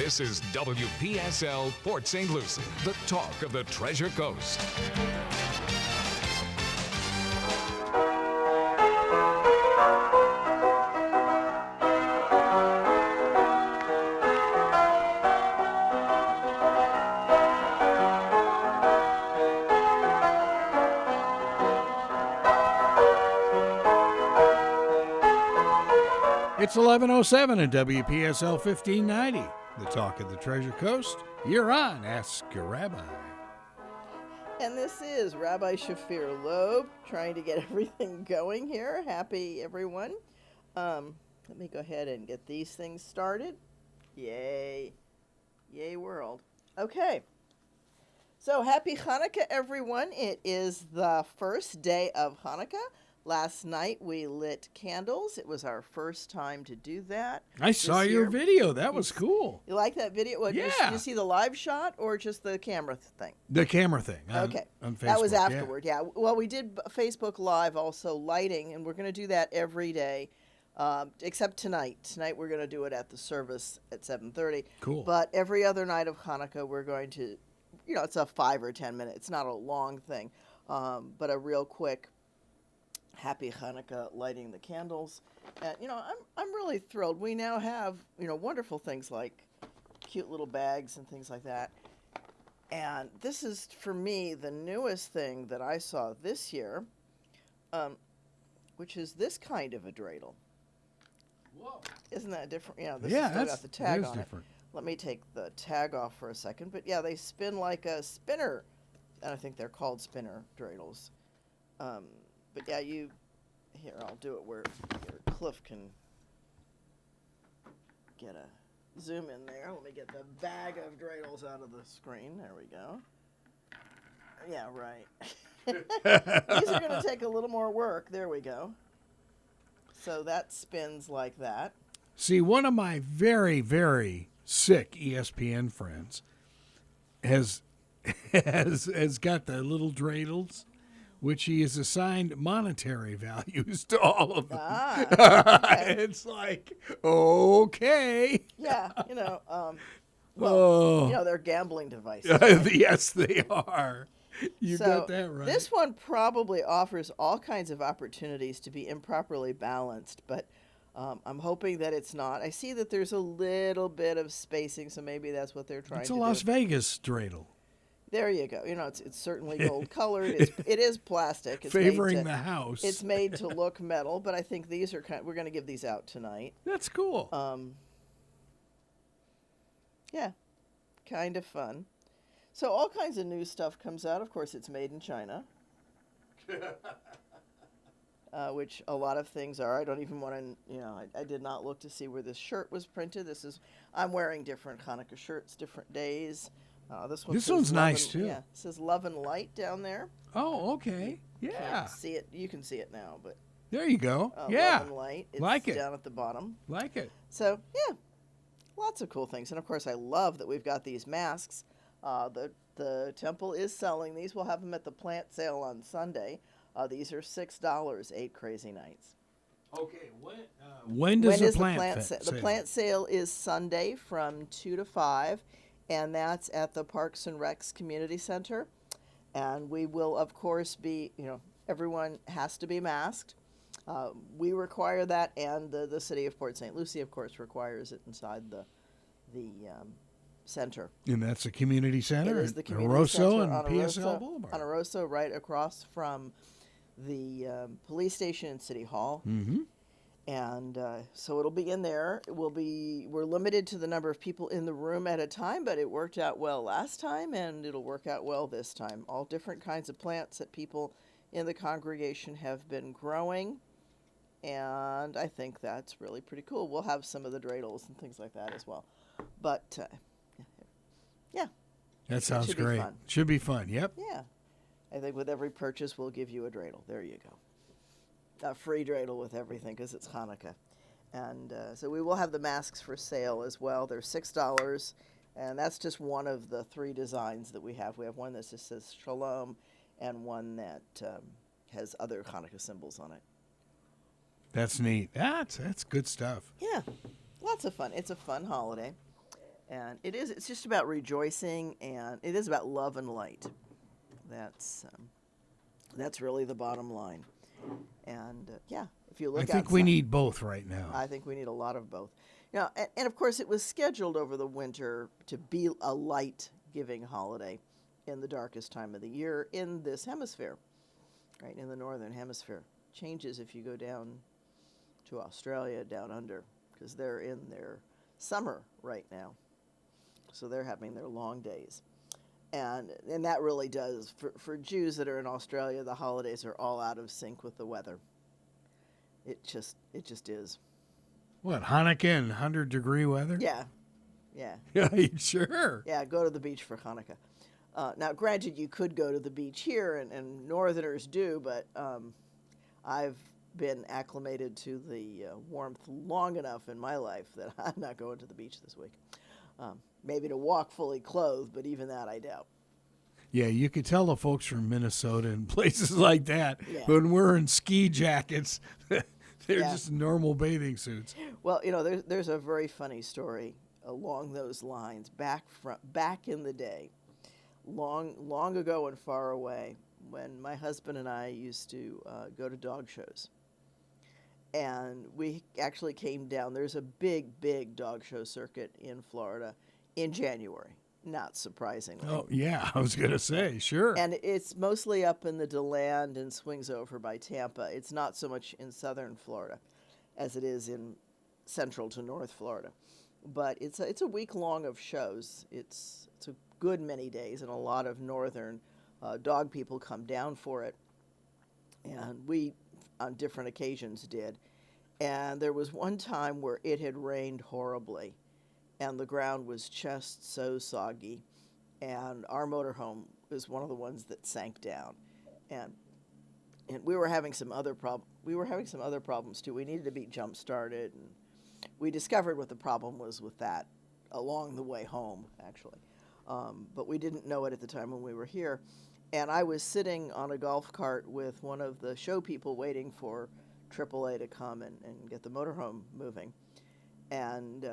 This is WPSL Port St. Lucie, the talk of the Treasure Coast. It's 11:07 at WPSL 1590, the talk of the Treasure Coast. You're on Ask a Rabbi. And this is Rabbi Shafir Lobb trying to get everything going here. Happy, everyone. Let me go ahead and get these things started. Yay. Yay, world. Okay. So happy Hanukkah, everyone. It is the first day of Hanukkah. Last night we lit candles. It was our first time to do that. I saw your video. That was cool. You like that video? What, yeah. Did you see the live shot or just the camera thing? The camera thing. Okay. On Facebook, that was afterward, yeah. Well, we did Facebook Live also lighting, and we're going to do that every day, except tonight. Tonight we're going to do it at the service at 7:30. Cool. But every other night of Hanukkah we're going to, it's a 5 or 10 minute. It's not a long thing, but a real quick happy Hanukkah, lighting the candles. And, I'm really thrilled. We now have, wonderful things like cute little bags and things like that. And this is, for me, the newest thing that I saw this year, which is this kind of a dreidel. Whoa. Isn't that different? This has still got the tag on different. it. Let me take the tag off for a second. But, they spin like a spinner. And I think they're called spinner dreidels. But here, I'll do it where Cliff can get a zoom in there. Let me get the bag of dreidels out of the screen. There we go. Yeah, right. These are going to take a little more work. There we go. So that spins like that. See, one of my very, very sick ESPN friends has got the little dreidels, which he has assigned monetary values to all of them. Okay. It's like, okay. Yeah, they're gambling devices. Right? Yes, they are. You got that right. This one probably offers all kinds of opportunities to be improperly balanced, but I'm hoping that it's not. I see that there's a little bit of spacing, so maybe that's what they're trying to do. It's a Las Vegas dreidel. There you go. It's certainly gold colored. It is plastic. It's favoring the house. It's made to look metal, but I think these are we're going to give these out tonight. That's cool. Yeah, kind of fun. So all kinds of new stuff comes out. Of course, it's made in China, which a lot of things are. I don't even want to. I did not look to see where this shirt was printed. I'm wearing different Hanukkah shirts, different days. This one's nice too. Yeah, it says Love and Light down there. Oh, okay. Yeah. See it. You can see it now, but there you go. Love and Light. It's like it down at the bottom. Like it. So yeah, lots of cool things, and of course I love that we've got these masks. The temple is selling these. We'll have them at the plant sale on Sunday. These are $6. 8 crazy nights. Okay. When does the plant sale? The plant sale is Sunday from 2 to 5. And that's at the Parks and Recs Community Center. And we will, of course, be, everyone has to be masked. We require that, and the city of Port St. Lucie, of course, requires it inside the center. And that's a community center? It is the community center and PSL Boulevard. On Oroso, right across from the police station and City Hall. Mm-hmm. And so it'll be in there. We're limited to the number of people in the room at a time, but it worked out well last time, and it'll work out well this time. All different kinds of plants that people in the congregation have been growing, and I think that's really pretty cool. We'll have some of the dreidels and things like that as well. But, yeah. That sounds great. Should be fun, yep. Yeah. I think with every purchase, we'll give you a dreidel. There you go. A free dreidel with everything because it's Hanukkah. And so we will have the masks for sale as well. They're $6, and that's just one of the 3 designs that we have. We have one that just says Shalom and one that has other Hanukkah symbols on it. That's neat. That's good stuff. Yeah, lots of fun. It's a fun holiday. And it's just about rejoicing, and it is about love and light. That's really the bottom line. And if you look I think we need both right now. I think we need a lot of both. And of course, it was scheduled over the winter to be a light-giving holiday in the darkest time of the year in this hemisphere, right, in the northern hemisphere. Changes if you go down to Australia, down under, because they're in their summer right now. So they're having their long days. And that really does, for Jews that are in Australia, the holidays are all out of sync with the weather. It just is. What, Hanukkah and 100-degree weather? Yeah. Yeah, sure. Yeah, go to the beach for Hanukkah. Now, granted, you could go to the beach here, and Northerners do, but I've been acclimated to the warmth long enough in my life that I'm not going to the beach this week. Maybe to walk fully clothed, but even that I doubt. Yeah, you could tell the folks from Minnesota and places like that, when we're in ski jackets, they're just normal bathing suits. Well, there's a very funny story along those lines. Back in the day, long ago and far away, when my husband and I used to go to dog shows. And we actually came down. There's a big dog show circuit in Florida in January, not surprisingly. Oh, yeah, I was going to say, sure. And it's mostly up in the DeLand and swings over by Tampa. It's not so much in southern Florida as it is in central to north Florida. But it's a week long of shows. It's a good many days, and a lot of northern dog people come down for it. And we, on different occasions, did. And there was one time where it had rained horribly, and the ground was just so soggy. And our motorhome was one of the ones that sank down. And we were having some other problems too. We needed to be jump started, and we discovered what the problem was with that along the way home, actually. But we didn't know it at the time when we were here. And I was sitting on a golf cart with one of the show people waiting for AAA to come and get the motorhome moving. And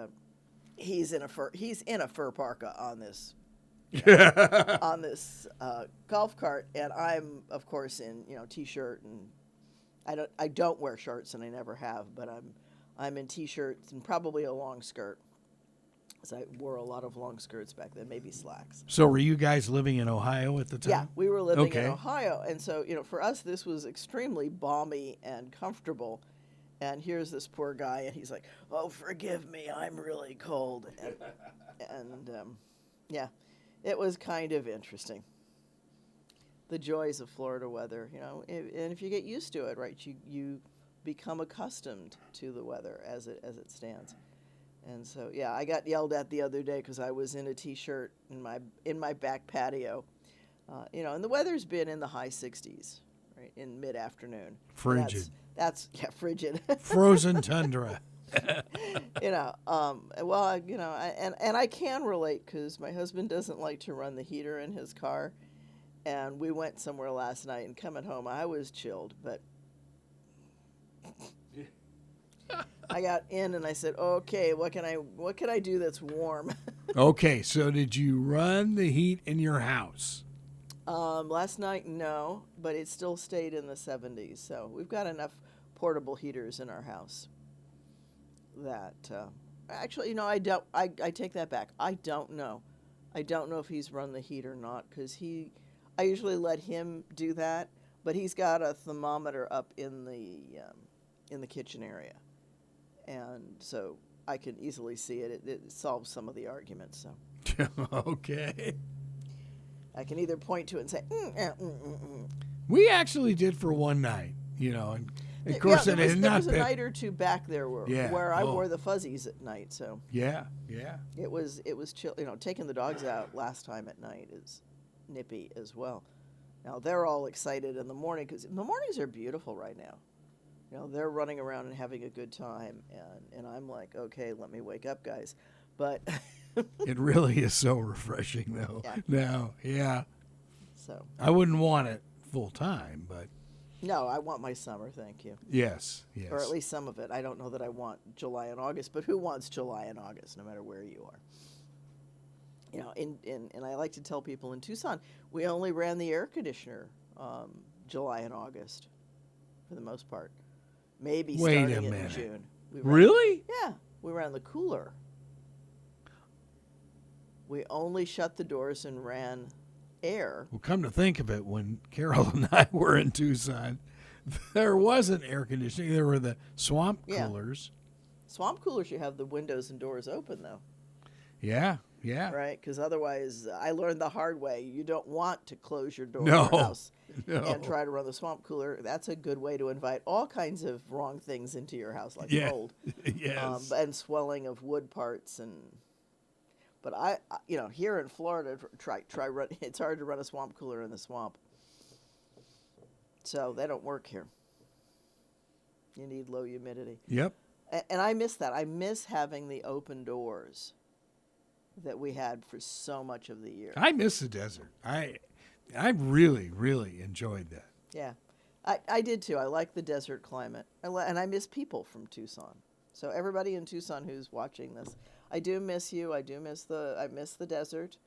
he's in a fur parka on this on this golf cart, and I'm of course in t-shirt, and I don't wear shirts, and I never have, but I'm in t-shirts and probably a long skirt. So I wore a lot of long skirts back then, maybe slacks. So were you guys living in Ohio at the time? Yeah, we were living in Ohio. And so, for us, this was extremely balmy and comfortable. And here's this poor guy, and he's like, "Oh, forgive me, I'm really cold." And it was kind of interesting. The joys of Florida weather, and if you get used to it, right, you become accustomed to the weather as it stands. And so, I got yelled at the other day because I was in a t-shirt in my back patio, and the weather's been in the high 60s, right, in mid-afternoon. Frigid. That's frigid. Frozen tundra. And I can relate because my husband doesn't like to run the heater in his car, and we went somewhere last night, and coming home I was chilled, but I got in and I said, "Okay, what can I do that's warm?" Okay, so did you run the heat in your house? Last night, no, but it still stayed in the 70s. So we've got enough portable heaters in our house that actually, I don't. I take that back. I don't know. I don't know if he's run the heat or not because I usually let him do that, but he's got a thermometer up in the kitchen area. And so I can easily see it. It solves some of the arguments. So okay. I can either point to it and say, We actually did for one night, and of course there was a night or two back there where I wore the fuzzies at night. So yeah. It was chill. Taking the dogs out last time at night is nippy as well. Now they're all excited in the morning because the mornings are beautiful right now. They're running around and having a good time, and I'm like, okay, let me wake up, guys. But it really is so refreshing, though. Yeah. Now, yeah. So I wouldn't want it full time, but no, I want my summer, thank you. Yes. Or at least some of it. I don't know that I want July and August, but who wants July and August, no matter where you are? you know, and I like to tell people in Tucson, we only ran the air conditioner July and August for the most part. Maybe Wait a starting it in minute. June. Really? Yeah, we ran the cooler. We only shut the doors and ran air. Well, come to think of it, when Carol and I were in Tucson, there wasn't air conditioning. There were the swamp coolers. Swamp coolers, you have the windows and doors open, though. Yeah, yeah. Right? Because otherwise, I learned the hard way. You don't want to close your door No, to your house no. and try to run the swamp cooler. That's a good way to invite all kinds of wrong things into your house, like mold. Yes. And swelling of wood parts. But I, you know, here in Florida, try run. It's hard to run a swamp cooler in the swamp. So they don't work here. You need low humidity. Yep. And I miss that. I miss having the open doors that we had for so much of the year. I miss the desert. I really, really enjoyed that. Yeah, I did too. I like the desert climate. And I miss people from Tucson. So everybody in Tucson who's watching this, I do miss you. I miss the desert.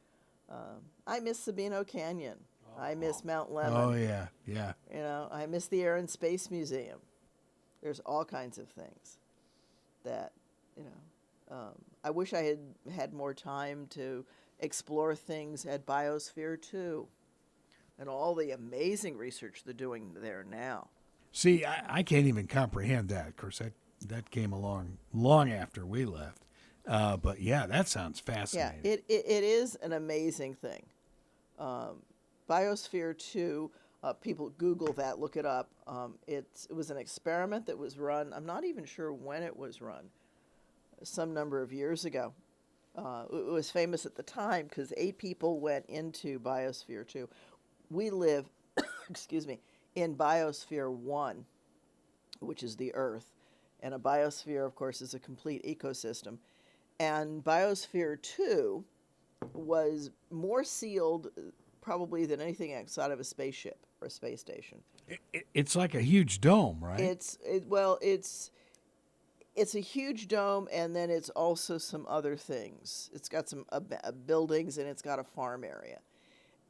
I miss Sabino Canyon. I miss Mount Lemmon. Oh, yeah, yeah. You know, I miss the Air and Space Museum. There's all kinds of things that, you know, I wish I had more time to explore things at Biosphere 2 and all the amazing research they're doing there now. See, I can't even comprehend that. Of course, that came along long after we left. But, yeah, that sounds fascinating. Yeah, it is an amazing thing. Biosphere 2, people Google that, look it up. It was an experiment that was run, I'm not even sure when it was run, some number of years ago. It was famous at the time because 8 people went into Biosphere 2. We live, excuse me, in Biosphere 1, which is the Earth. And a biosphere, of course, is a complete ecosystem. And Biosphere 2 was more sealed probably than anything outside of a spaceship or a space station. It's like a huge dome, right? It's a huge dome, and then it's also some other things. It's got some buildings, and it's got a farm area.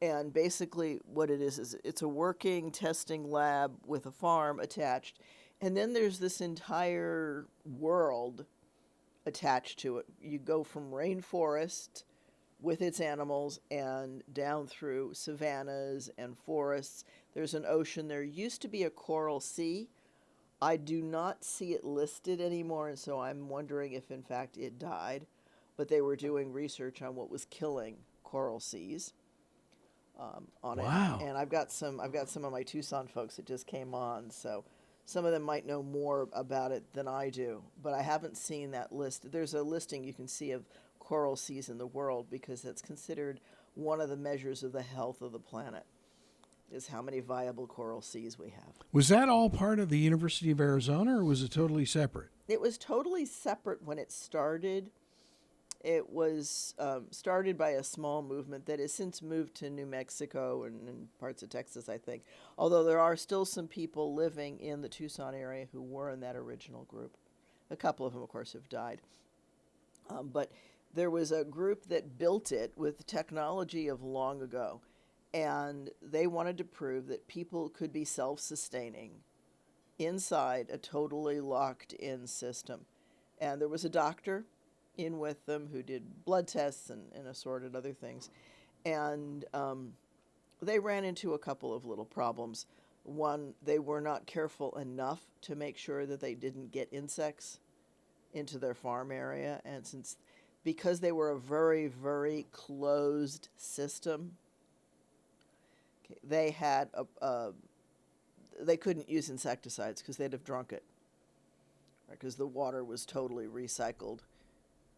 And basically what it is it's a working testing lab with a farm attached. And then there's this entire world attached to it. You go from rainforest with its animals and down through savannas and forests. There's an ocean. There used to be a coral sea. I do not see it listed anymore, and so I'm wondering if, in fact, it died. But they were doing research on what was killing coral seas on it. Wow. And I've got some of my Tucson folks that just came on, so some of them might know more about it than I do. But I haven't seen that list. There's a listing you can see of coral seas in the world because that's considered one of the measures of the health of the planet, is how many viable coral seas we have. Was that all part of the University of Arizona, or was it totally separate? It was totally separate when it started. It was started by a small movement that has since moved to New Mexico and parts of Texas, I think. Although there are still some people living in the Tucson area who were in that original group. A couple of them, of course, have died. But there was a group that built it with technology of long ago. And they wanted to prove that people could be self-sustaining inside a totally locked-in system. And there was a doctor in with them who did blood tests and assorted other things. And they ran into a couple of little problems. One, they were not careful enough to make sure that they didn't get insects into their farm area. And because they were a very, very closed system, they had they couldn't use insecticides because they'd have drunk it, because the water was totally recycled,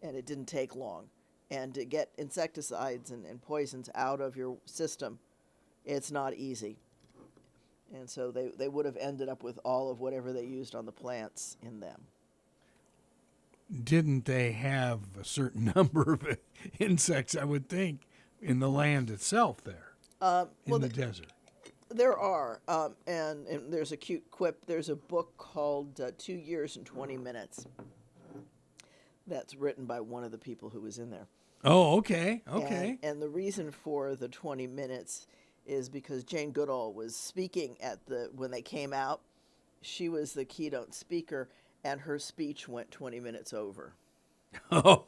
and it didn't take long. And to get insecticides and poisons out of your system, it's not easy. And so they would have ended up with all of whatever they used on the plants in them. Didn't they have a certain number of insects, I would think, in the land itself there? In the desert. There are, and there's a cute quip. There's a book called 2 Years and 20 Minutes that's written by one of the people who was in there. Oh, okay. Okay. And the reason for the 20 minutes is because Jane Goodall was speaking when they came out. She was the keynote speaker, and her speech went 20 minutes over. Oh,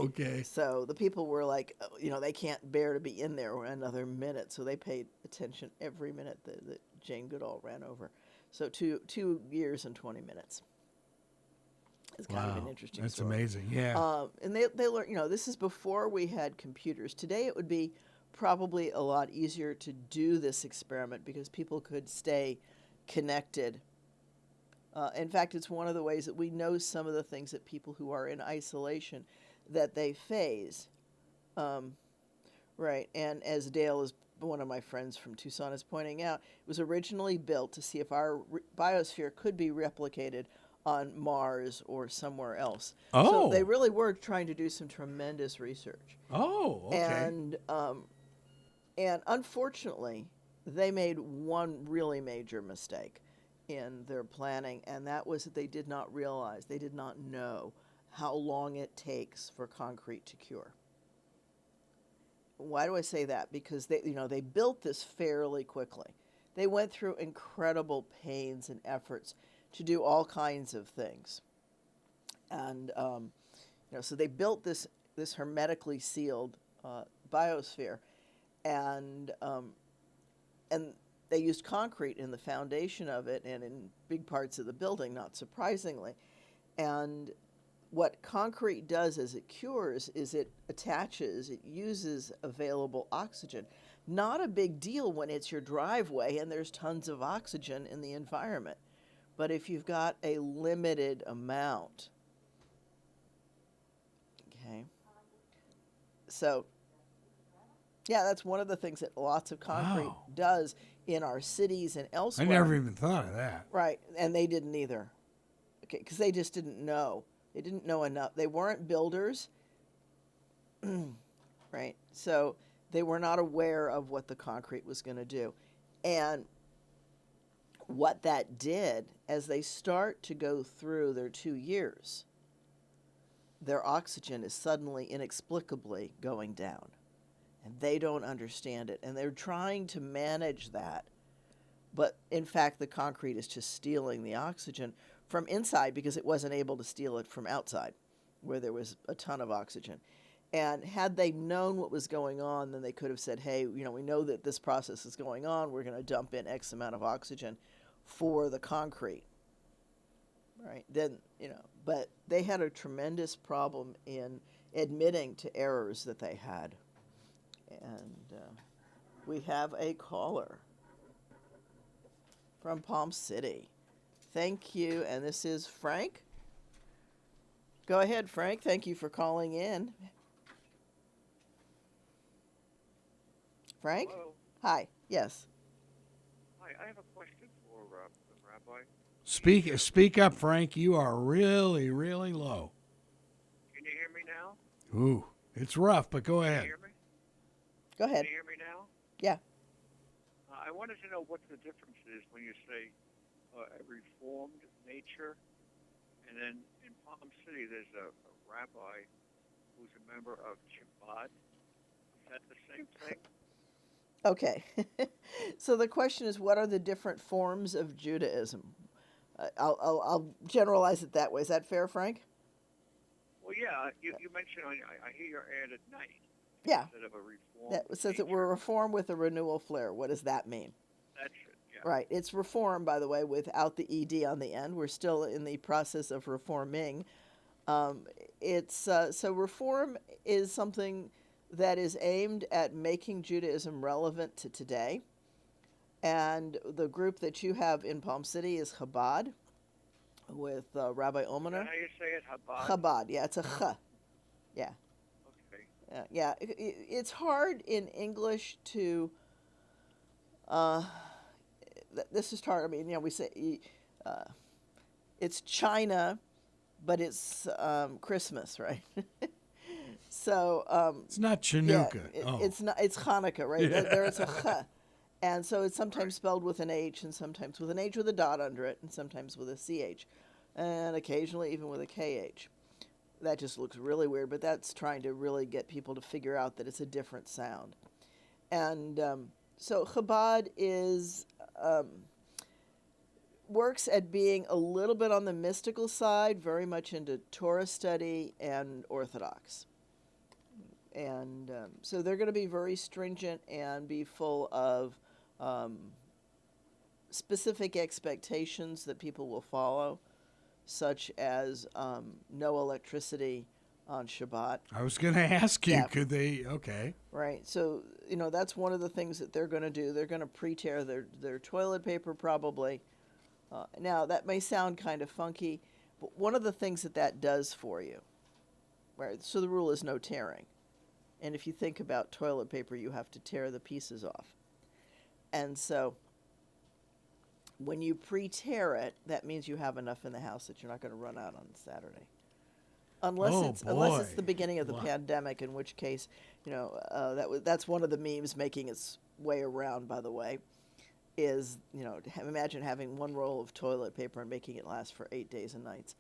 okay. So the people were like, they can't bear to be in there another minute. So they paid attention every minute that Jane Goodall ran over. So 2 years and 20 minutes. It's kind of an interesting That's story. amazing. Yeah. And they learned, this is before we had computers. Today it would be probably a lot easier to do this experiment because people could stay connected. In fact, it's one of the ways that we know some of the things that people who are in isolation that they face. Right. And as Dale is one of my friends from Tucson is pointing out, it was originally built to see if our biosphere could be replicated on Mars or somewhere else. Oh. So they really were trying to do some tremendous research. Oh, okay. And unfortunately, they made one really major mistake in their planning, and that was that they did not know how long it takes for concrete to cure. Why do I say that? Because they built this fairly quickly. They went through incredible pains and efforts to do all kinds of things, and so they built this hermetically sealed biosphere, and they used concrete in the foundation of it and in big parts of the building, not surprisingly. And what concrete does as it cures is it uses available oxygen. Not a big deal when it's your driveway and there's tons of oxygen in the environment. But if you've got a limited amount, okay. So, yeah, that's one of the things that lots of concrete does in our cities and elsewhere. I never even thought of that. Right, and they didn't either. Okay, because they just didn't know. They didn't know enough. They weren't builders, right? So they were not aware of what the concrete was going to do. And what that did, as they start to go through their 2 years, their oxygen is suddenly, inexplicably going down. And they don't understand it. And they're trying to manage that. But in fact, the concrete is just stealing the oxygen from inside because it wasn't able to steal it from outside, where there was a ton of oxygen. And had they known what was going on, then they could have said, hey, we know that this process is going on. We're going to dump in X amount of oxygen for the concrete. Right? Then, but they had a tremendous problem in admitting to errors that they had. And we have a caller from Palm City. Thank you. And this is Frank. Go ahead, Frank. Thank you for calling in. Frank? Hello. Hi. Yes. Hi, I have a question for the Rabbi. Speak up, Frank. You are really, really low. Can you hear me now? Ooh, it's rough, but go Can ahead. you hear me? Go ahead. Can you hear me now? Yeah. I wanted to know what the difference is when you say a reformed nature, and then in Palm City there's a rabbi who's a member of Chabad. Is that the same thing? Okay. So the question is, what are the different forms of Judaism? I'll generalize it that way. Is that fair, Frank? Well, yeah. You mentioned I hear you're aired at night. Yeah. Instead of a reformed That says that nature. we're reformed with a renewal flare. What does that mean? That's it. Yeah. Right. It's reform, by the way, without the ED on the end. We're still in the process of reforming. So reform is something that is aimed at making Judaism relevant to today. And the group that you have in Palm City is Chabad, with Rabbi Is Omener. that how you say it? Chabad? Chabad, yeah, it's a ch. Yeah. Okay. Yeah, it's hard in English to. This is hard. I mean, we say it's China, but it's Christmas, right? So It's not yeah, Chanukah. it's not. It's Hanukkah, right? Yeah. There's a ch, and so it's sometimes spelled with an H, and sometimes with an H with a dot under it, and sometimes with a CH, and occasionally even with a KH. that just looks really weird, but that's trying to really get people to figure out that it's a different sound. And so Chabad is works at being a little bit on the mystical side, very much into Torah study and Orthodox. And so they're going to be very stringent and be full of specific expectations that people will follow, such as no electricity on Shabbat. I was going to ask you, Yeah. could they? Okay. Right. So, that's one of the things that they're going to do. They're going to pre-tear their toilet paper probably. Now, that may sound kind of funky, but one of the things that does for you, right? So the rule is no tearing. And if you think about toilet paper, you have to tear the pieces off. And so when you pre-tear it, that means you have enough in the house that you're not going to run out on Saturday. Unless it's the beginning of the pandemic, in which case, that's one of the memes making its way around, by the way, is, imagine having one roll of toilet paper and making it last for 8 days and nights.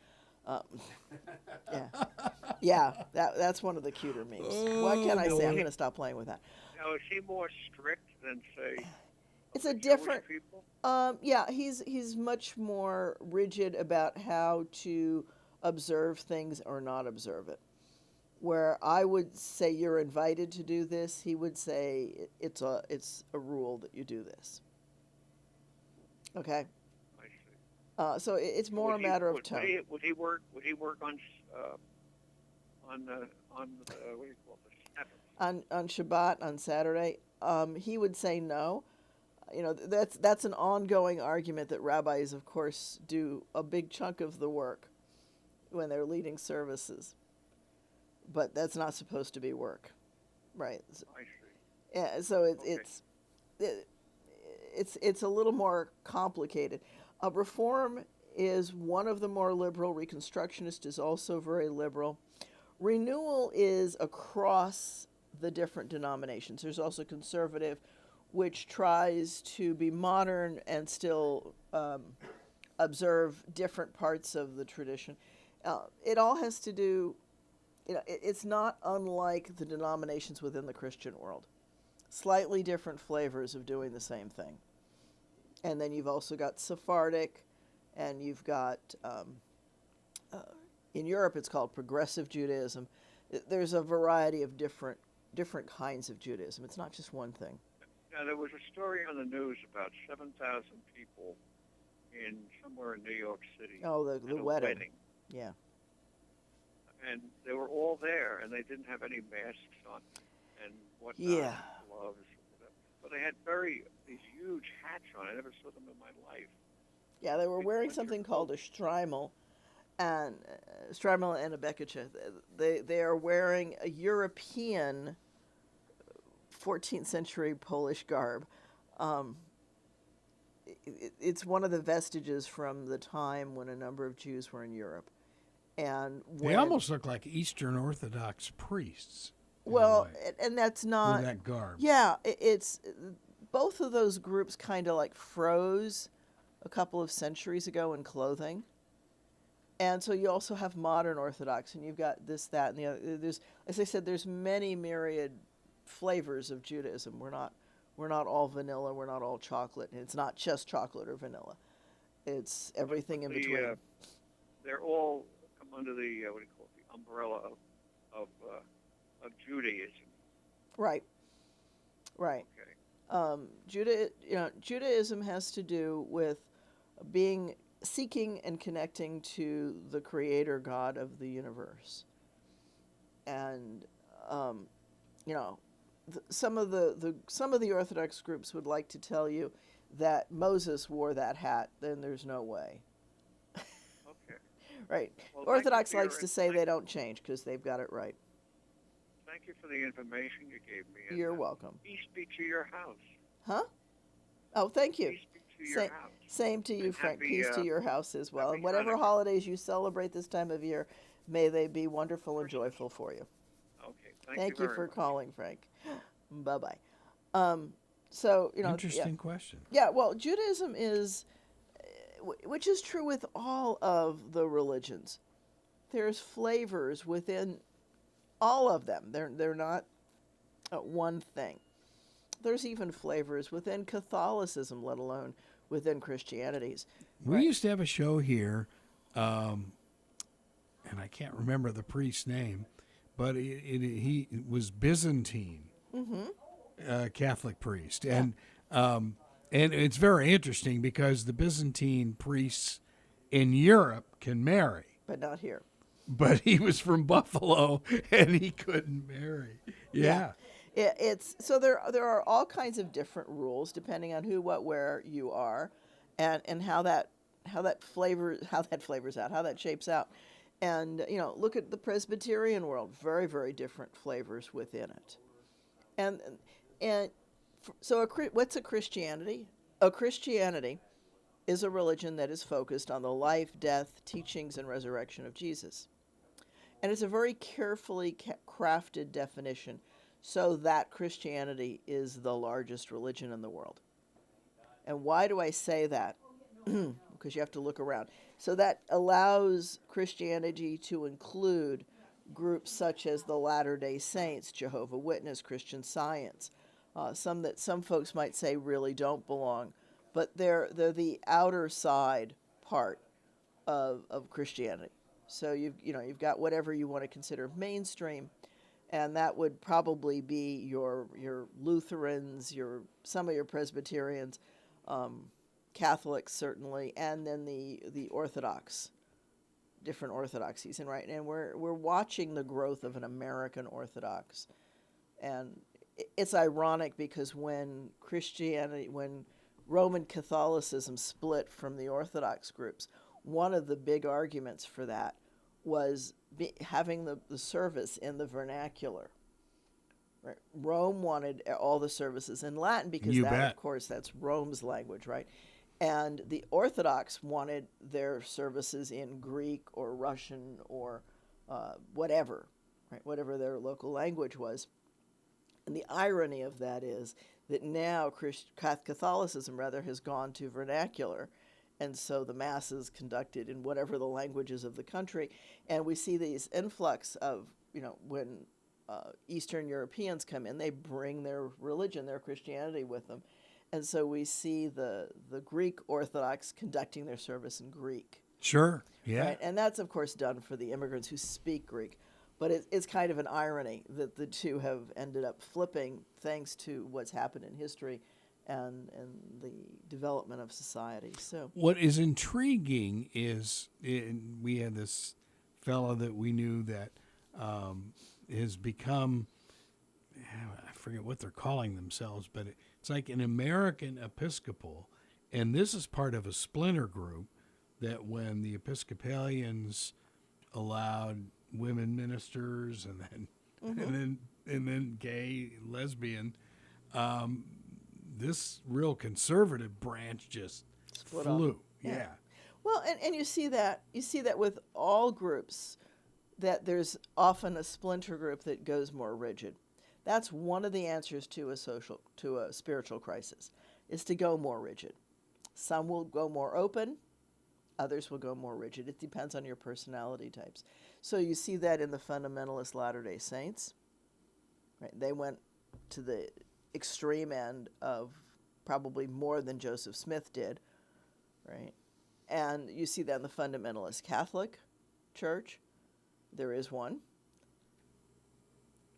Yeah, that's one of the cuter memes. What can I say? I'm going to stop playing with that. Now, is he more strict than, say, It's a Jewish different. people? Yeah, he's much more rigid about how to observe things or not observe it. Where I would say you're invited to do this, he would say it's a rule that you do this. Okay. I see. So it's more a matter of tone. Would he work on what do you call this? On Shabbat, on Saturday, he would say no. That's an ongoing argument that rabbis, of course, do a big chunk of the work when they're leading services. But that's not supposed to be work, right? I see. Yeah, so Okay. it's a little more complicated. Reform is one of the more liberal. Reconstructionist is also very liberal. Renewal is across the different denominations. There's also conservative, which tries to be modern and still observe different parts of the tradition. It all has to do, it's not unlike the denominations within the Christian world. Slightly different flavors of doing the same thing. And then you've also got Sephardic, and you've got, in Europe it's called Progressive Judaism. There's a variety of different kinds of Judaism. It's not just one thing. Now, there was a story on the news about 7,000 people in somewhere in New York City. Oh, at the a wedding. Yeah. And they were all there, and they didn't have any masks on and whatnot, Yeah. gloves, whatever. But they had these huge hats on. I never saw them in my life. Yeah, they were Big wearing winter something called a coats. shtreimel, and shtreimel and a beketche. They are wearing a European 14th century Polish garb. It's one of the vestiges from the time when a number of Jews were in Europe. And They almost look like Eastern Orthodox priests. in a well, way, and that's not with that garb. Yeah, it's both of those groups kind of like froze a couple of centuries ago in clothing. And so you also have modern Orthodox, and you've got this, that, and the other. There's, as I said, there's many myriad flavors of Judaism. We're not all vanilla. We're not all chocolate. And it's not just chocolate or vanilla. It's everything in between. They're all come under the what do you call it, the umbrella of Judaism. Right. Right. Okay. Judaism has to do with seeking and connecting to the Creator God of the universe, and some of the Orthodox groups would like to tell you that Moses wore that hat. Then there's no way. Okay. Right. Well, Orthodox thank you for likes to say they don't change because they've got it right. Thank you for the information you gave me. and, You're welcome. Peace be to your house. Huh? Oh, thank you. Peace be to your house. Same to you, And Frank. happy, Peace to your house as well. happy And whatever Hanukkah. holidays you celebrate this time of year, may they be wonderful and joyful for you. Okay. Thank you very for much. calling, Frank. Bye-bye. So, Interesting question. Yeah, well, Judaism is, which is true with all of the religions. there's flavors within all of them. They're not one thing. There's even flavors within Catholicism, let alone within Christianities. We used to have a show here, and I can't remember the priest's name, but he was Byzantine Catholic priest, and it's very interesting because the Byzantine priests in Europe can marry, But not here. but he was from Buffalo and he couldn't marry. Yeah. It's so there are all kinds of different rules depending on who, what, where you are, and how that flavors out, how that shapes out. And look at the Presbyterian world, very, very different flavors within it. So what's a Christianity? A Christianity is a religion that is focused on the life, death, teachings, and resurrection of Jesus. And it's a very carefully crafted definition so that Christianity is the largest religion in the world. And why do I say that? Because you have to look around. So that allows Christianity to include groups such as the Latter-day Saints, Jehovah's Witness, Christian Science, some that some folks might say really don't belong, but they're the outer side part of Christianity. So you've got whatever you want to consider mainstream, and that would probably be your Lutherans, some of your Presbyterians, Catholics certainly, and then the Orthodox, different orthodoxies. And we're watching the growth of an American Orthodox, and it's ironic because when Roman Catholicism split from the Orthodox groups, one of the big arguments for that was having the service in the vernacular. Right? Rome wanted all the services in Latin because of course, that's Rome's language, right? And the Orthodox wanted their services in Greek or Russian or whatever, right? Whatever their local language was. And the irony of that is that now Catholicism has gone to vernacular, and so the Mass is conducted in whatever the languages of the country. And we see these influx of, when Eastern Europeans come in, they bring their religion, their Christianity with them. And so we see the Greek Orthodox conducting their service in Greek. Sure, yeah. Right? And that's, of course, done for the immigrants who speak Greek. But it's kind of an irony that the two have ended up flipping thanks to what's happened in history and the development of society. So what is intriguing is we had this fellow that we knew that has become, I forget what they're calling themselves, but it's like an American Episcopal, and this is part of a splinter group that when the Episcopalians allowed women ministers and then gay, lesbian, this real conservative branch just flew. Yeah. Well, and you see that with all groups, that there's often a splinter group that goes more rigid. That's one of the answers to a spiritual crisis, is to go more rigid. Some will go more open, others will go more rigid. It depends on your personality types. So you see that in the fundamentalist Latter-day Saints. Right? They went to the extreme end of probably more than Joseph Smith did, right? And you see that in the fundamentalist Catholic Church. There is one.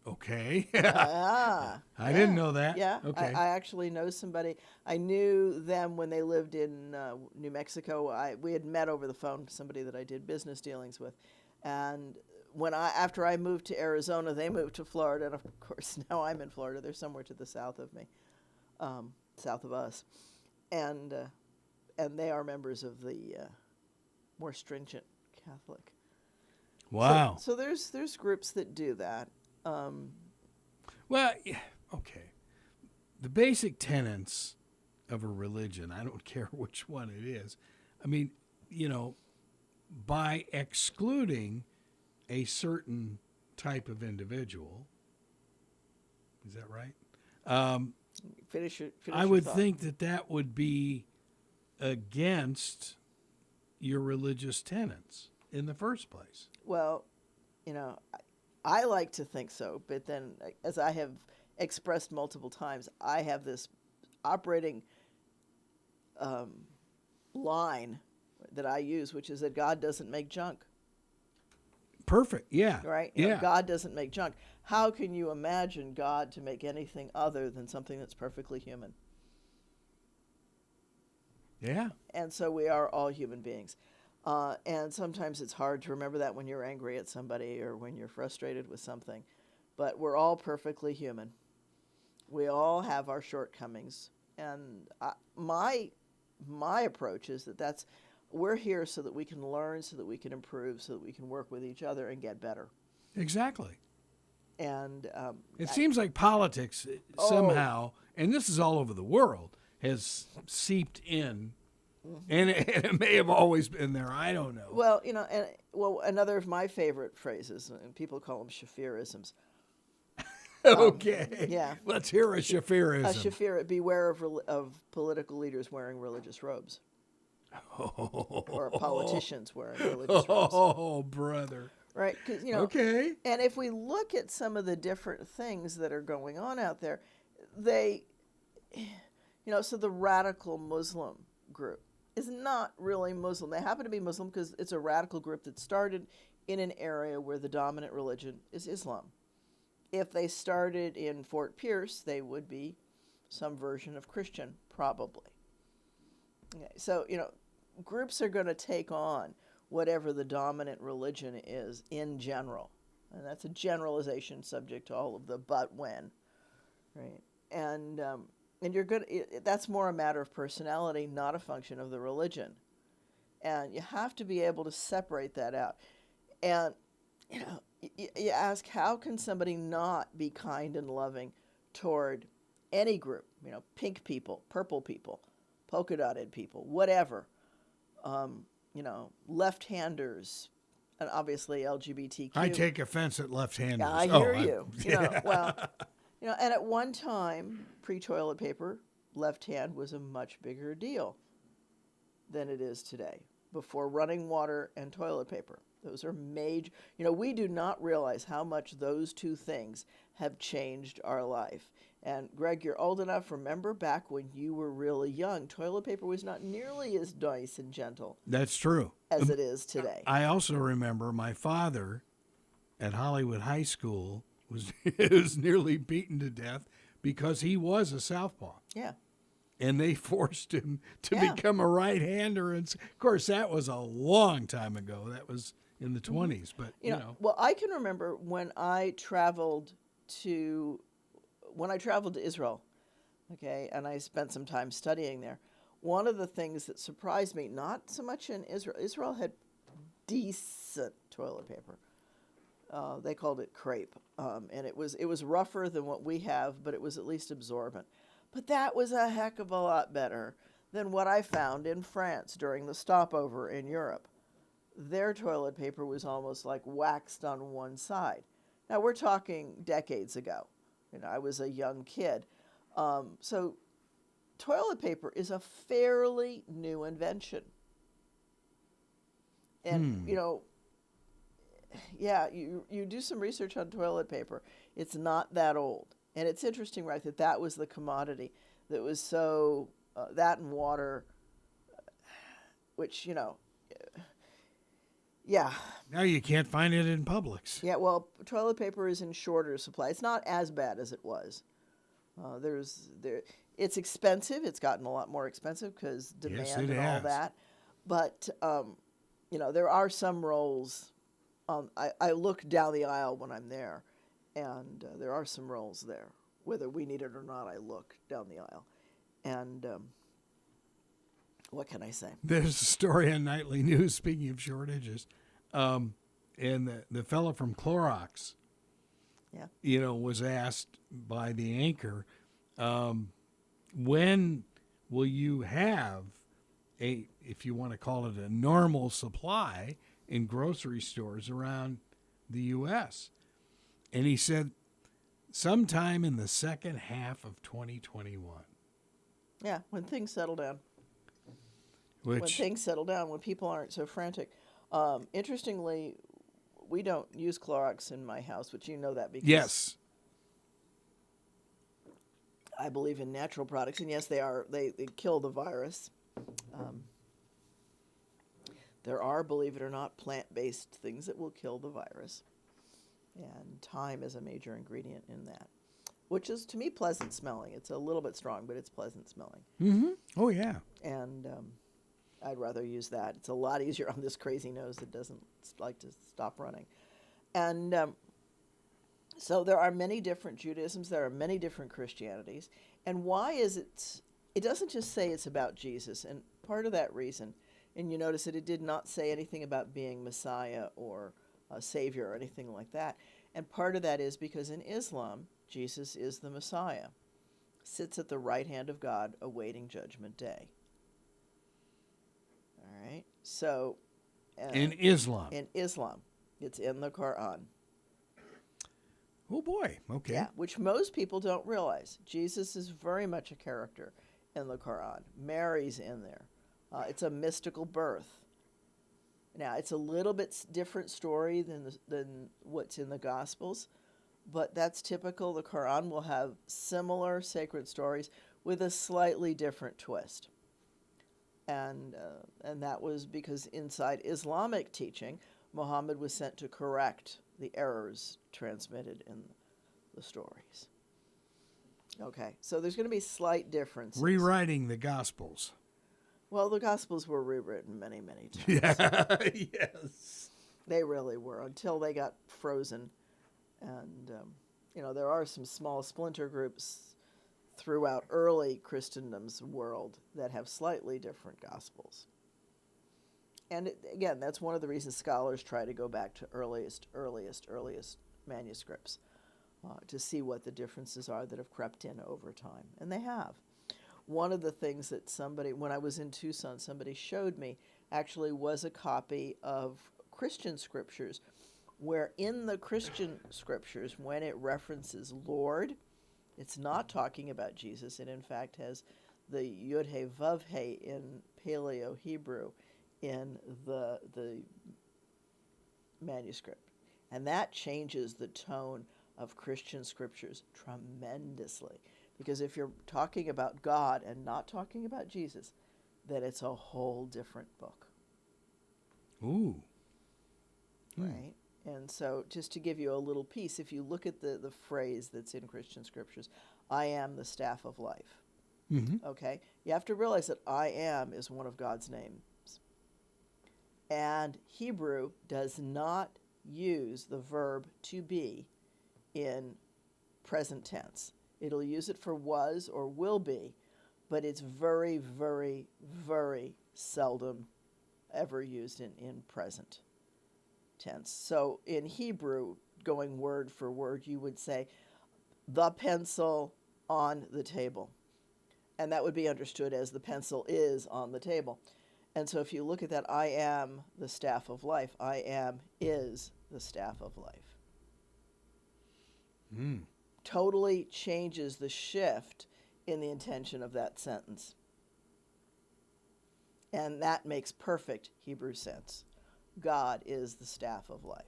Okay. I didn't know that. Yeah. Okay. I actually know somebody. I knew them when they lived in New Mexico. We had met over the phone, somebody that I did business dealings with. And after I moved to Arizona, they moved to Florida. And of course, now I'm in Florida. They're somewhere to the south of me, south of us. And they are members of the more stringent Catholic. Wow. So there's groups that do that. Well, yeah, okay. The basic tenets of a religion, I don't care which one it is. I mean, by excluding a certain type of individual, is that right? Finish I your would thought. think that would be against your religious tenets. in the first place. Well, I like to think so, but then, as I have expressed multiple times, I have this operating line that I use, which is that God doesn't make junk. Perfect. Yeah. Right? Yeah. God doesn't make junk. How can you imagine God to make anything other than something that's perfectly human? Yeah. And so we are all human beings. And sometimes it's hard to remember that when you're angry at somebody or when you're frustrated with something. But we're all perfectly human. We all have our shortcomings. And my approach is that we're here so that we can learn, so that we can improve, so that we can work with each other and get better. Exactly. And it seems like politics somehow, and this is all over the world, has seeped in, and it may have always been there. I don't know. Well, another of my favorite phrases, and people call them Shafirisms. Okay. Yeah. Let's hear a Shafirism. A Shafir, beware of political leaders wearing religious robes. Or politicians wearing religious robes. Oh, brother. Right? 'Cause, okay. And if we look at some of the different things that are going on out there, so the radical Muslim group is not really Muslim. They happen to be Muslim because it's a radical group that started in an area where the dominant religion is Islam. If they started in Fort Pierce, they would be some version of Christian, probably. Okay, so, groups are going to take on whatever the dominant religion is in general. And that's a generalization subject to all of the but when, right? And that's more a matter of personality, not a function of the religion. And you have to be able to separate that out. And, you ask, how can somebody not be kind and loving toward any group? Pink people, purple people, polka dotted people, whatever. Left-handers, and obviously LGBTQ. I take offense at left-handers. I hear you. Yeah. And at one time, pre-toilet paper, left hand was a much bigger deal than it is today, before running water and toilet paper. Those are major. We do not realize how much those two things have changed our life. And Greg, you're old enough. Remember back when you were really young, toilet paper was not nearly as nice and gentle. That's true. As it is today. I also remember my father at Hollywood High School was nearly beaten to death because he was a southpaw. Yeah. And they forced him to become a right-hander. And of course, that was a long time ago. That was in the 20s. But, Well, I can remember when I traveled to Israel, okay, and I spent some time studying there. One of the things that surprised me, not so much in Israel had decent toilet paper. They called it crepe, and it was rougher than what we have, but it was at least absorbent. But that was a heck of a lot better than what I found in France during the stopover in Europe. Their toilet paper was almost like waxed on one side. Now, we're talking decades ago. I was a young kid. So toilet paper is a fairly new invention. And, you do some research on toilet paper. It's not that old. And it's interesting, right, that was the commodity that was so, that and water, which, yeah. Now you can't find it in Publix. Yeah, well, toilet paper is in shorter supply. It's not as bad as it was. It's expensive. It's gotten a lot more expensive because demand and all that. But, there are some rolls. I look down the aisle when I'm there, and there are some rolls there. Whether we need it or not, I look down the aisle. And what can I say? There's a story on Nightly News, speaking of shortages, and the fellow from Clorox, was asked by the anchor, when will you have if you want to call it a normal supply in grocery stores around the U.S.? And he said, sometime in the second half of 2021. Yeah, when things settle down. When things settle down, when people aren't so frantic. Interestingly, we don't use Clorox in my house, but you know that because Yes. I believe in natural products, and yes, they kill the virus. There are, believe it or not, plant-based things that will kill the virus, and thyme is a major ingredient in that, which is, to me, pleasant smelling. It's a little bit strong, but it's pleasant smelling. Mm-hmm. Oh, yeah. And I'd rather use that. It's a lot easier on this crazy nose that doesn't like to stop running. And so there are many different Judaisms. There are many different Christianities. And why is it? It doesn't just say it's about Jesus. And part of that reason, and you notice that it did not say anything about being Messiah or a Savior or anything like that. And part of that is because in Islam, Jesus is the Messiah, sits at the right hand of God awaiting Judgment Day. All right. So In Islam. in Islam, it's in the Quran. Oh, boy. Okay. Yeah, which most people don't realize. Jesus is very much a character in the Quran. Mary's in there. It's a mystical birth. Now, it's a little bit different story than what's in the Gospels, but that's typical. The Quran will have similar sacred stories with a slightly different twist. And that was because inside Islamic teaching, Muhammad was sent to correct the errors transmitted in the stories. Okay, so there's going to be slight differences. Rewriting the Gospels. Well, the Gospels were rewritten many, many times. Yeah. Yes. They really were, until they got frozen. And, there are some small splinter groups throughout early Christendom's world that have slightly different Gospels. And again, that's one of the reasons scholars try to go back to earliest manuscripts to see what the differences are that have crept in over time. And they have. One of the things that when I was in Tucson, somebody showed me actually was a copy of Christian scriptures, where in the Christian scriptures, when it references Lord, it's not talking about Jesus. It in fact has the Yud-He Vav-He in Paleo-Hebrew in the manuscript. And that changes the tone of Christian scriptures tremendously. Because if you're talking about God and not talking about Jesus, then it's a whole different book. Ooh. Right? And so just to give you a little piece, if you look at the phrase that's in Christian scriptures, I am the staff of life. Mm-hmm. Okay? You have to realize that I am is one of God's names. And Hebrew does not use the verb to be in present tense. It'll use it for was or will be, but it's very, very, very seldom ever used in present tense. So in Hebrew, going word for word, you would say, the pencil on the table. And that would be understood as the pencil is on the table. And so if you look at that, I am the staff of life. I am is the staff of life. Mm. Totally changes the shift in the intention of that sentence. And that makes perfect Hebrew sense. God is the staff of life.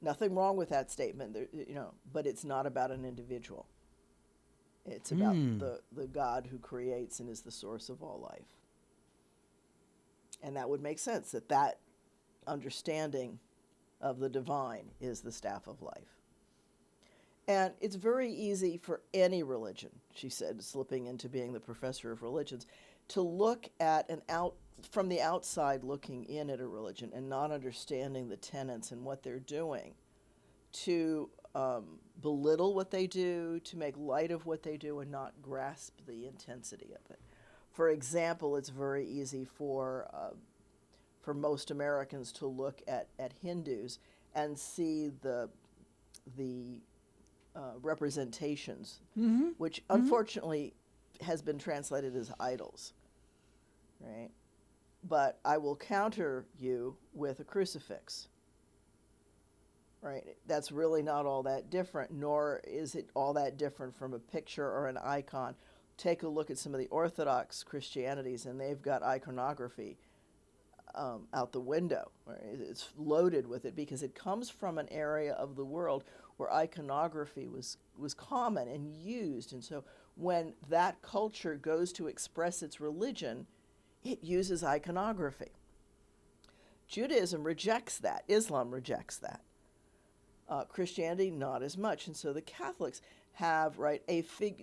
Nothing wrong with that statement, but it's not about an individual. It's about the God who creates and is the source of all life. And that would make sense, that understanding of the divine is the staff of life. And it's very easy for any religion, she said, slipping into being the professor of religions, to look at from the outside looking in at a religion and not understanding the tenets and what they're doing, to belittle what they do, to make light of what they do, and not grasp the intensity of it. For example, it's very easy for most Americans to look at Hindus and see the representations, which unfortunately has been translated as idols, right? But I will counter you with a crucifix, right? That's really not all that different, nor is it all that different from a picture or an icon. Take a look at some of the Orthodox Christianities, and they've got iconography out the window. Right? It's loaded with it because it comes from an area of the world where iconography was common and used. And so when that culture goes to express its religion, it uses iconography. Judaism rejects that. Islam rejects that. Christianity, not as much. And so the Catholics have, right,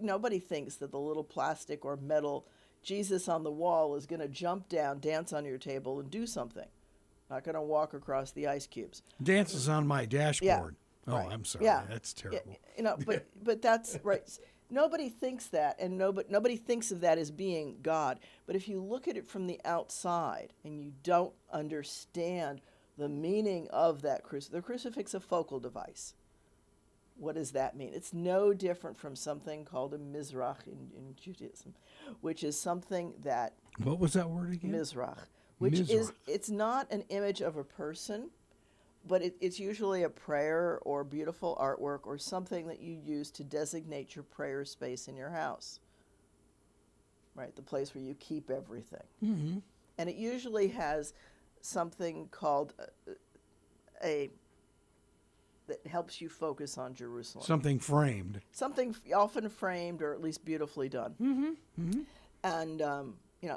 nobody thinks that the little plastic or metal Jesus on the wall is going to jump down, dance on your table, and do something. Not going to walk across the ice cubes. Dances on my dashboard. Yeah, Oh, right. I'm sorry. Yeah. That's terrible. But that's right. Nobody thinks that, and nobody thinks of that as being God. But if you look at it from the outside and you don't understand the meaning of that the crucifix, a focal device. What does that mean? It's no different from something called a mizrach in Judaism, which is something that... What was that word again? Mizrach, which is, it's not an image of a person, but it's usually a prayer or beautiful artwork or something that you use to designate your prayer space in your house, right? The place where you keep everything. Mm-hmm. And it usually has something called that helps you focus on Jerusalem. Something framed. Something often framed or at least beautifully done. Mm-hmm. Mm-hmm. And,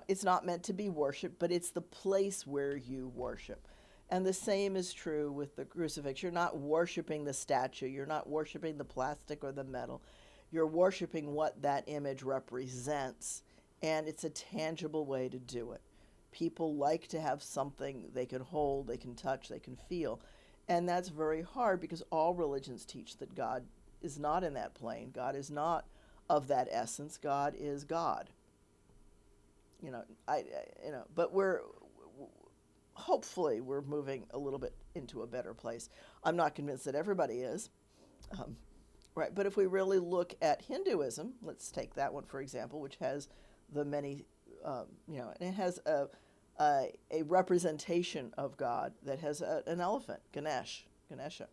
it's not meant to be worshiped, but it's the place where you worship. And the same is true with the crucifix. You're not worshiping the statue. You're not worshiping the plastic or the metal. You're worshiping what that image represents. And it's a tangible way to do it. People like to have something they can hold, they can touch, they can feel. And that's very hard because all religions teach that God is not in that plane. God is not of that essence. God is God. But hopefully we're moving a little bit into a better place. I'm not convinced that everybody is. Right, but if we really look at Hinduism, let's take that one for example, which has the many, and it has a representation of God that has an elephant, Ganesha.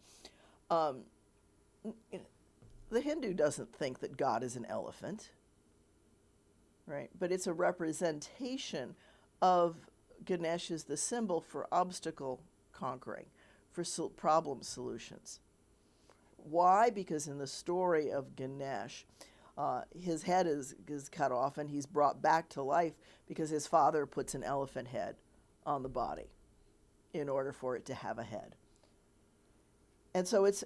The Hindu doesn't think that God is an elephant, right? But it's a representation of Ganesh is the symbol for obstacle conquering, for problem solutions. Why? Because in the story of Ganesh, his head is cut off and he's brought back to life because his father puts an elephant head on the body in order for it to have a head. And so it's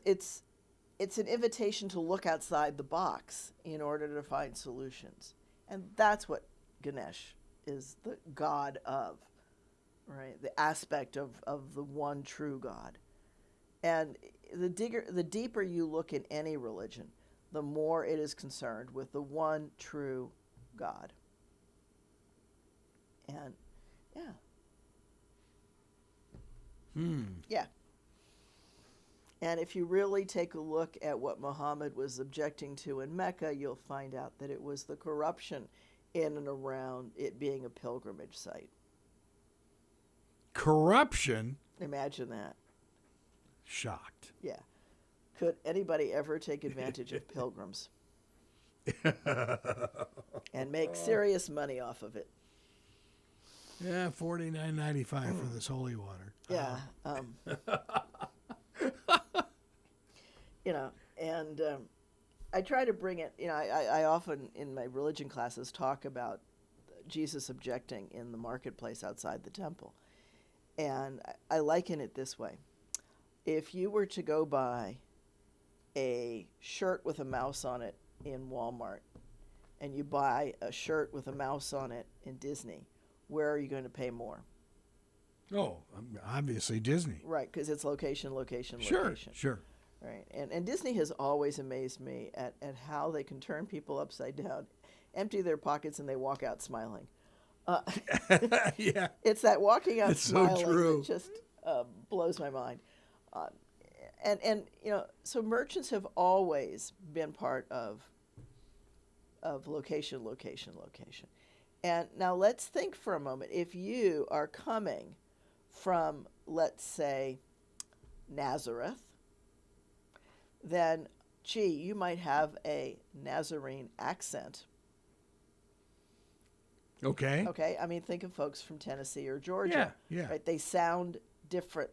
an invitation to look outside the box in order to find solutions. And that's what Ganesh is the god of, right? The aspect of the one true God. And the deeper you look in any religion, the more it is concerned with the one true God. And yeah. And if you really take a look at what Muhammad was objecting to in Mecca, you'll find out that it was the corruption in and around it being a pilgrimage site. Corruption? Imagine that. Shocked. Yeah. Could anybody ever take advantage of pilgrims and make serious money off of it? Yeah, $49.95 for this holy water. Yeah. And I try to bring it, I often in my religion classes talk about Jesus objecting in the marketplace outside the temple. And I liken it this way. If you were to go buy a shirt with a mouse on it in Walmart and you buy a shirt with a mouse on it in Disney, where are you going to pay more? Oh, obviously Disney. Right, because it's location. Sure. Right, and Disney has always amazed me at how they can turn people upside down, empty their pockets, and they walk out smiling. Yeah. It's that walking out It's smiling so true. that just blows my mind. So merchants have always been part of location. And now let's think for a moment. If you are coming from, let's say, Nazareth, then, you might have a Nazarene accent. Okay. Okay, I mean, think of folks from Tennessee or Georgia. Yeah. Right, they sound different.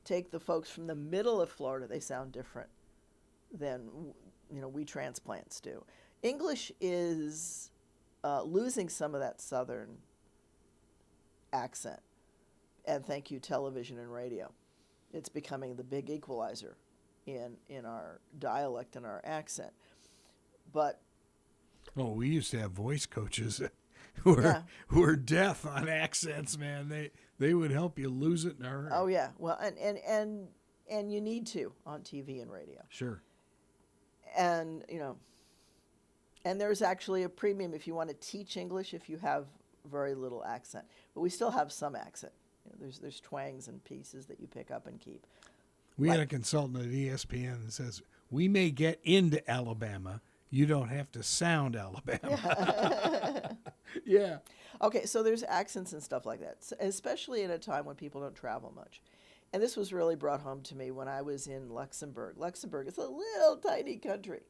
Take the folks from the middle of Florida; they sound different than we transplants do. English is losing some of that Southern accent, and thank you, television and radio. It's becoming the big equalizer in our dialect and our accent. But we used to have voice coaches who were deaf on accents, man. They would help you lose it in a hurry. Oh yeah, well, and you need to on TV and radio. Sure. And and there's actually a premium if you want to teach English if you have very little accent. But we still have some accent. There's twangs and pieces that you pick up and keep. We had a consultant at ESPN that says, we may get into Alabama. You don't have to sound Alabama. Yeah. Okay, so there's accents and stuff like that, especially in a time when people don't travel much. And this was really brought home to me when I was in Luxembourg. Luxembourg is a little tiny country.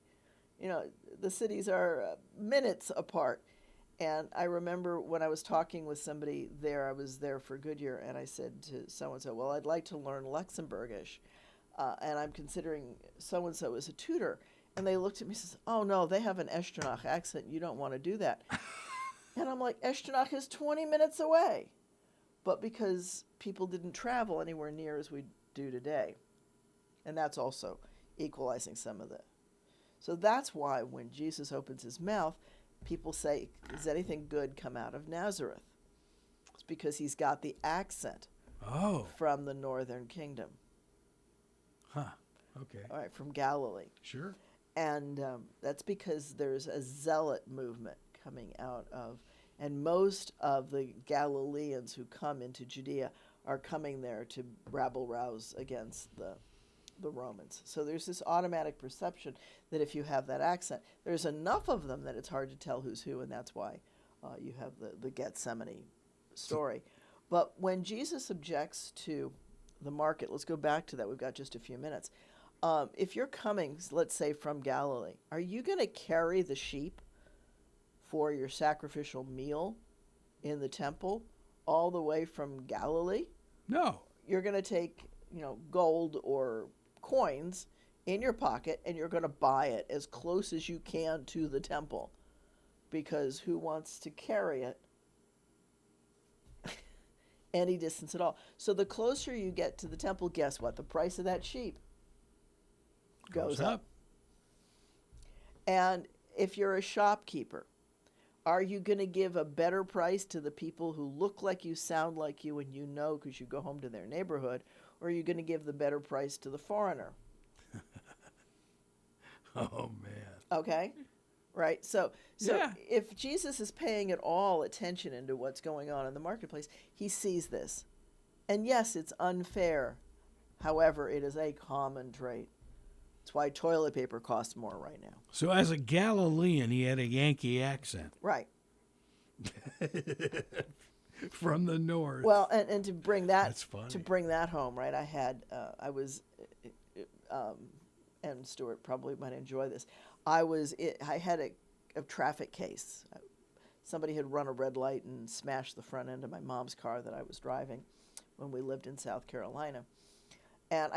The cities are minutes apart. And I remember when I was talking with somebody there, I was there for Goodyear, and I said to so-and-so, well, I'd like to learn Luxembourgish, and I'm considering so-and-so as a tutor. And they looked at me and says, oh, no, they have an Echternach accent. You don't want to do that. And I'm like, Echternach is 20 minutes away. But because people didn't travel anywhere near as we do today. And that's also equalizing some of the. So that's why when Jesus opens his mouth, people say, does anything good come out of Nazareth? It's because he's got the accent from the northern kingdom. Huh. Okay. All right, from Galilee. Sure. And that's because there's a zealot movement coming out of, and most of the Galileans who come into Judea are coming there to rabble-rouse against the Romans. So there's this automatic perception that if you have that accent, there's enough of them that it's hard to tell who's who, and that's why you have the Gethsemane story. But when Jesus objects to the market, let's go back to that. We've got just a few minutes. If you're coming, let's say, from Galilee, are you going to carry the sheep for your sacrificial meal in the temple all the way from Galilee? No. You're going to take, gold or coins in your pocket, and you're going to buy it as close as you can to the temple, because who wants to carry it any distance at all? So the closer you get to the temple, guess what? The price of that sheep goes up. And if you're a shopkeeper, are you going to give a better price to the people who look like you, sound like you, and because you go home to their neighborhood, or are you going to give the better price to the foreigner? Oh, man. Okay? Right? So Yeah. if Jesus is paying at all attention into what's going on in the marketplace, he sees this. And yes, it's unfair. However, it is a common trait. That's why toilet paper costs more right now. So as a Galilean, he had a Yankee accent. Right. From the north. Well, and to bring that That's funny. home, right? I was, and Stuart probably might enjoy this. I had a traffic case. Somebody had run a red light and smashed the front end of my mom's car that I was driving when we lived in South Carolina. And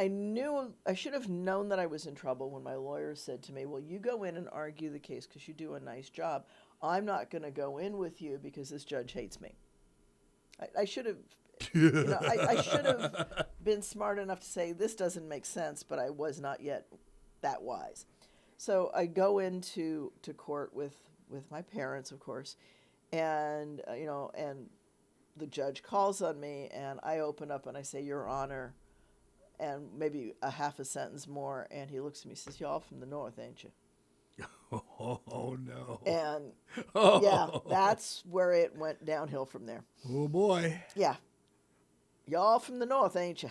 I should have known that I was in trouble when my lawyer said to me, well, you go in and argue the case because you do a nice job. I'm not going to go in with you because this judge hates me. I should have, I should have been smart enough to say this doesn't make sense, but I was not yet that wise. So I go into court with my parents, of course, and and the judge calls on me, and I open up and I say, Your Honor, and maybe a half a sentence more, and he looks at me and says, y'all from the north, ain't you? Oh, no. And yeah, that's where it went downhill from there. Oh, boy. Yeah. Y'all from the north, ain't you?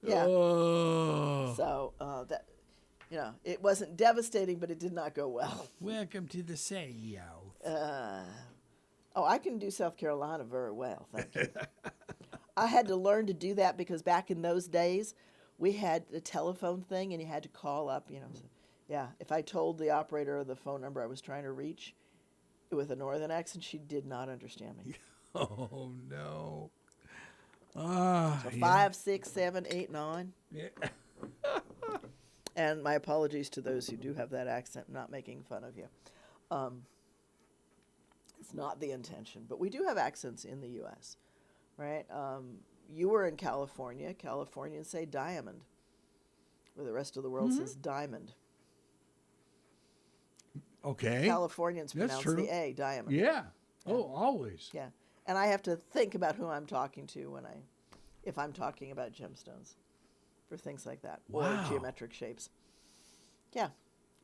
Yeah. Oh. So that, it wasn't devastating, but it did not go well. Welcome to the South. I can do South Carolina very well, thank you. I had to learn to do that because back in those days, we had the telephone thing, and you had to call up, Yeah, if I told the operator of the phone number I was trying to reach with a northern accent, she did not understand me. Oh, no. So 5, 6, 7, 8, 9. Yeah. And my apologies to those who do have that accent. I'm not making fun of you. It's not the intention. But we do have accents in the U.S., right? You were in California. Californians say diamond, where the rest of the world says diamond. Okay. Californians That's pronounce true. the A, diamond. Yeah. Oh, always. Yeah. And I have to think about who I'm talking to if I'm talking about gemstones for things like that. Wow. Or geometric shapes. Yeah.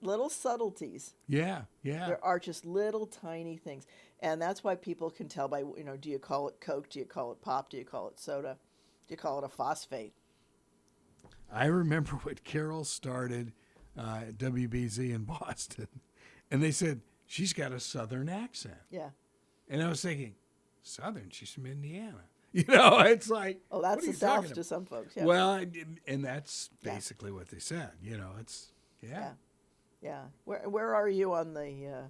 Little subtleties. Yeah, yeah. There are just little tiny things. And that's why people can tell by, do you call it Coke? Do you call it pop? Do you call it soda? Do you call it a phosphate? I remember when Carol started at WBZ in Boston, and they said, she's got a Southern accent. Yeah. And I was thinking, Southern? She's from Indiana. It's like, Oh, that's what are the you South talking to about? some folks. Yeah. Well, and that's basically what they said. It's, Yeah. Yeah. Where are you on the,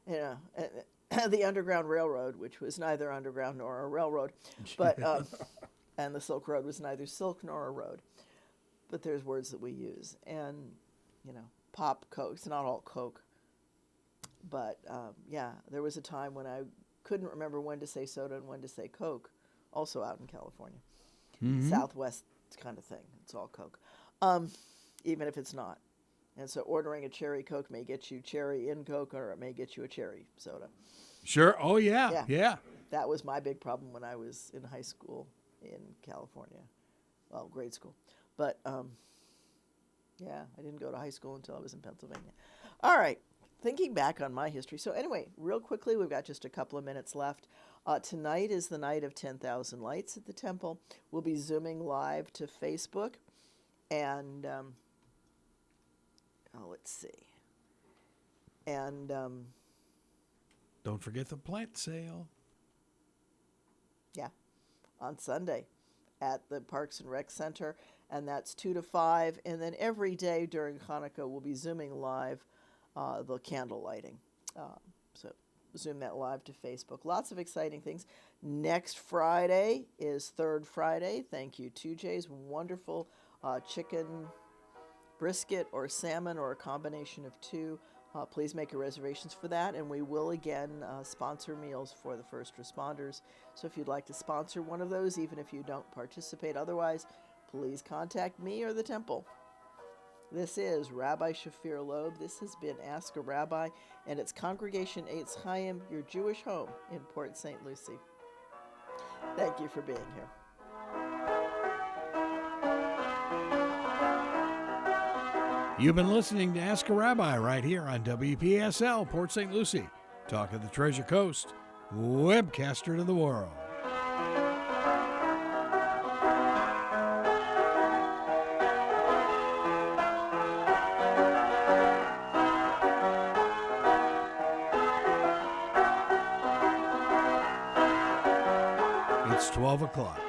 the Underground Railroad, which was neither underground nor a railroad, but and the Silk Road was neither silk nor a road. But there's words that we use, and pop, Coke. It's not all Coke, but there was a time when I couldn't remember when to say soda and when to say Coke. Also out in California, Southwest kind of thing. It's all Coke, even if it's not. And so ordering a cherry Coke may get you cherry in Coke, or it may get you a cherry soda. Sure. Oh, yeah. That was my big problem when I was in high school in California. Well, grade school. But, I didn't go to high school until I was in Pennsylvania. All right. Thinking back on my history. So anyway, real quickly, we've got just a couple of minutes left. Tonight is the night of 10,000 lights at the temple. We'll be Zooming live to Facebook. And... let's see. And don't forget the plant sale. Yeah, on Sunday at the Parks and Rec Center, and that's 2 to 5. And then every day during Hanukkah, we'll be Zooming live the candle lighting. So Zoom that live to Facebook. Lots of exciting things. Next Friday is Third Friday. Thank you, 2J's wonderful chicken brisket or salmon or a combination of two. Please make your reservations for that, and we will again sponsor meals for the first responders. So if you'd like to sponsor one of those, even if you don't participate otherwise, please contact me or the temple. This is Rabbi Shafir Lobb. This has been Ask a Rabbi, and it's Congregation Eitz Chayim, your Jewish home in Port St. Lucie. Thank you for being here. You've been listening to Ask a Rabbi right here on WPSL, Port St. Lucie. Talk of the Treasure Coast, webcaster to the world. It's 12 o'clock.